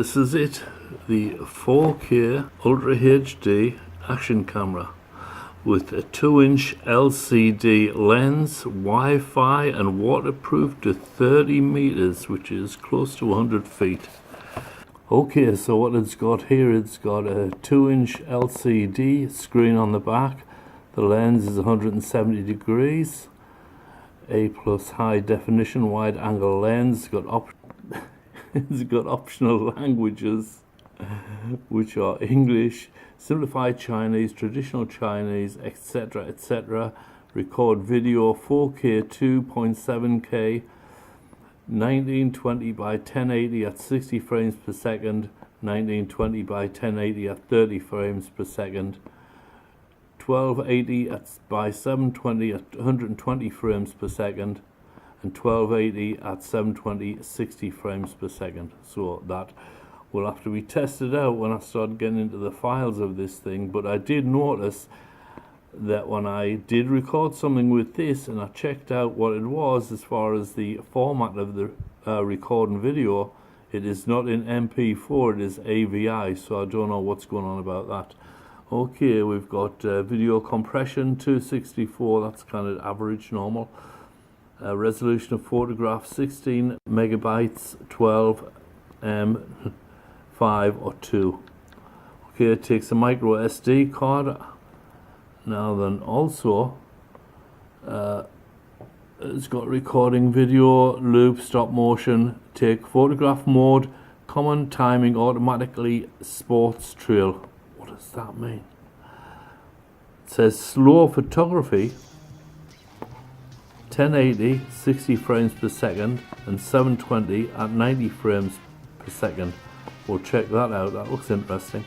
this is it, the 4K Ultra HD action camera with a 2-inch LCD lens, Wi-Fi and waterproof to 30 meters, which is close to 100 feet. Okay, so what it's got here, it's got a 2-inch LCD screen on the back. The lens is 170 degrees, A+ high definition wide angle lens. It's got optional languages, which are English, simplified Chinese, traditional Chinese, etc., etc. Record video 4K 2.7K, 1920 by 1080 at 60 frames per second, 1920 by 1080 at 30 frames per second, 1280 by 720 at 120 frames per second, and 1280 at 720 60 frames per second. So that will have to be tested out when I start getting into the files of this thing. But I did notice that when I did record something with this and I checked out what it was as far as the format of the recording video, it is not in MP4, it is AVI, so I don't know what's going on about that. Okay, we've got video compression 264, that's kind of average, normal. Resolution of photograph 16 megabytes, 12 5 or 2. Okay, it takes a micro SD card. Now then, also it's got recording video, loop, stop motion, take photograph mode, common timing, automatically sports trail. What does that mean? It says slow photography 1080 60 frames per second and 720 at 90 frames per second. We'll check that out, that looks interesting.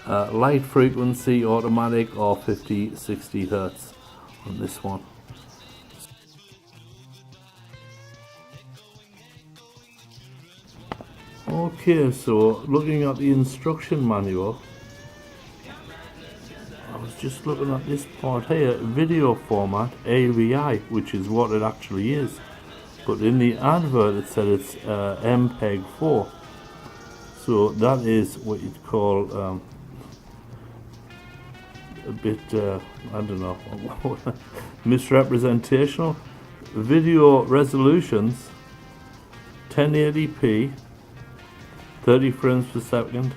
Light frequency automatic or 50-60 Hertz on this one. Okay, so looking at the instruction manual, I was just looking at this part here, video format AVI, which is what it actually is. But in the advert it said it's MPEG-4. So that is what you'd call a bit, I don't know, misrepresentational. Video resolutions 1080p, 30 frames per second,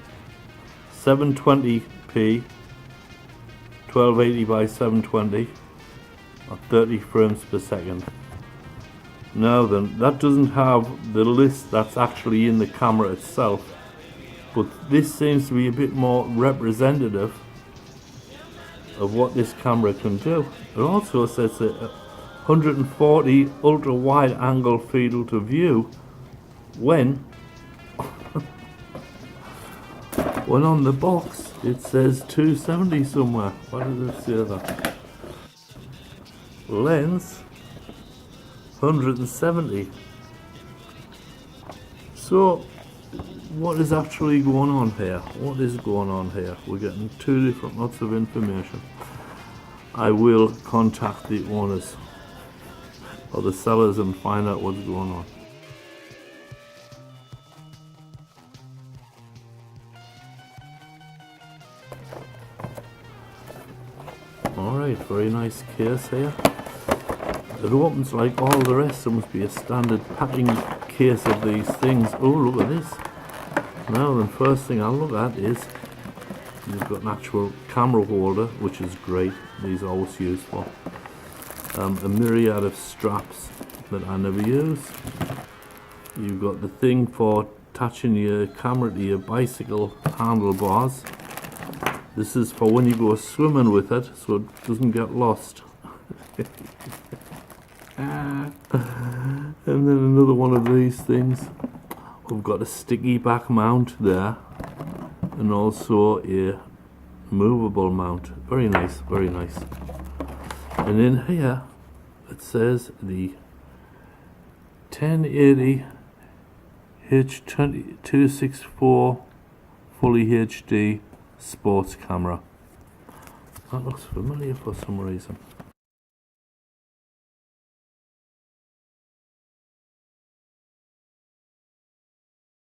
720p, 1280 by 720 at 30 frames per second. Now then, that doesn't have the list that's actually in the camera itself, but this seems to be a bit more representative of what this camera can do. It also says a 140 ultra wide angle field of view when on the box it says 270 somewhere. Why does it say that? Lens 170. So what is actually going on here? What is going on here? We're getting two different lots of information. I will contact the owners or the sellers and find out what's going on. Alright, very nice case here. It opens like all the rest. There must be a standard packing case of these things. Oh, look at this. Now then, first thing I'll look at is you've got an actual camera holder, which is great. These are always useful. A myriad of straps that I never use. You've got the thing for attaching your camera to your bicycle handlebars. This is for when you go swimming with it, so it doesn't get lost. And then another one of these things. We've got a sticky back mount there, and also a movable mount. Very nice, very nice. And in here it says the 1080 H264 fully HD sports camera. That looks familiar for some reason.